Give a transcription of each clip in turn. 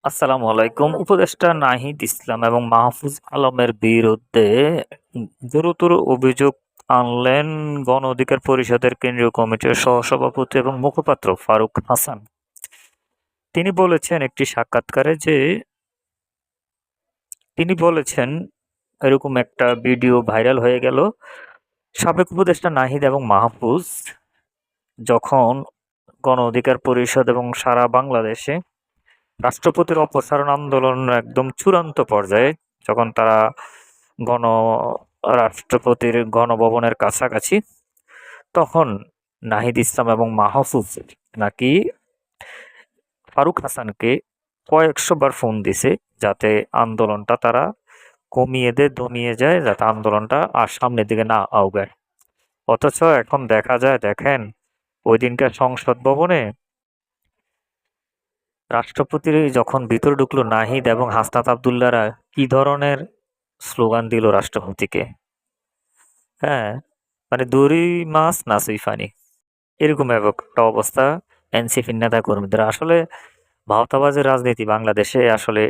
আসসালামু আলাইকুম। উপদেষ্টা নাহিদ ইসলাম এবং মাহফুজ আলমের বিরুদ্ধে গুরুতর অভিযোগ আনলেন গণ অধিকার পরিষদের কেন্দ্রীয় কমিটির সহসভাপতি এবং মুখপাত্র ফারুক হাসান। তিনি বলেছেন একটি সাক্ষাৎকারে যে তিনি বলেছেন এরকম একটা ভিডিও ভাইরাল হয়ে গেল। সাবেক উপদেষ্টা নাহিদ এবং মাহফুজ যখন গণ অধিকার পরিষদ এবং সারা বাংলাদেশে রাষ্ট্রপতির অপসারণ আন্দোলন একদম চূড়ান্ত পর্যায়ে, যখন তারা গণ রাষ্ট্রপতির গণভবনের কাছাকাছি, তখন নাহিদ ইসলাম এবং মাহফুজ নাকি ফারুক হাসানকে কয়েকশো বার ফোন দিছে যাতে আন্দোলনটা তারা কমিয়ে দেয়, দমিয়ে যায়, যাতে আন্দোলনটা আর সামনের দিকে না আগায়। অথচ এখন দেখা যায়, দেখেন ওই দিনকার সংসদ ভবনে রাষ্ট্রপতির যখন ভিতরে ঢুকলো নাহিদ এবং হাসনাত আবদুল্লাহরা কি ধরনের স্লোগান দিল রাষ্ট্রপতিকে। হ্যাঁ, মানে দড়ি মাছ না সুইফানি, এরকম একটা অবস্থা এনসিপির নেতা কর্মীদের। আসলে ভাওতাবাজের রাজনীতি বাংলাদেশে আসলে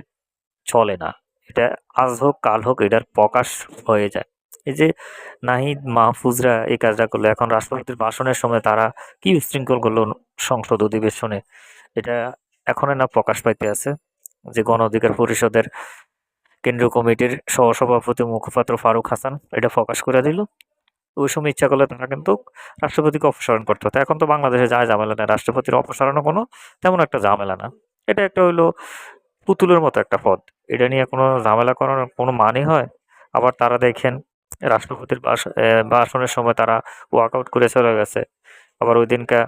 চলে না। এটা আজ হোক কাল হোক এটার প্রকাশ হয়ে যায়। এই যে নাহিদ মাহফুজরা এই কাজটা করলো, এখন রাষ্ট্রপতির ভাষণের সময় তারা কি উচ্ছৃঙ্খল করলো সংসদ অধিবেশনে, এটা এখনো না প্রকাশ পাইতে আছে। যে গণ অধিকার পরিষদের কেন্দ্রীয় কমিটির সহসভাপতি মুখপাত্র ফারুক হাসান এটা প্রকাশ করে দিল। ওই সময় ইচ্ছা করলে তারা কিন্তু রাষ্ট্রপতিকে অপসারণ করতে হতো। এখন তো বাংলাদেশে যায় ঝামেলা না, রাষ্ট্রপতির অপসারণও কোনো তেমন একটা ঝামেলা না। এটা একটা হইলো পুতুলের মতো একটা পদ। এটা নিয়ে কোনো ঝামেলা করার কোনো মানে হয়? আবার তারা দেখেন রাষ্ট্রপতির ভাষণের সময় তারা ওয়াকআউট করে চলে গেছে। আবার ওই দিনকা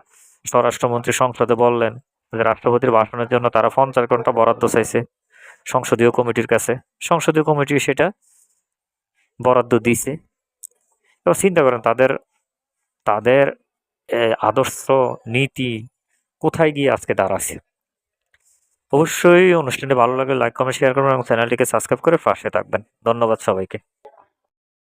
স্বরাষ্ট্রমন্ত্রী সংসদে বললেন যে রাষ্ট্রপতির ভাষণের জন্য তারা 50 ঘন্টা বরাদ্দ চাইছে সংসদীয় কমিটির কাছে। সংসদীয় কমিটি সেটা বরাদ্দ দিছে। এবার চিন্তা করেন তাদের তাদের আদর্শ নীতি কোথায় গিয়ে আজকে দাঁড়াচ্ছে। অবশ্যই অনুষ্ঠানটি ভালো লাগলে লাইক কমেন্ট শেয়ার করবেন এবং চ্যানেলটিকে সাবস্ক্রাইব করে পাশে থাকবেন। ধন্যবাদ সবাইকে।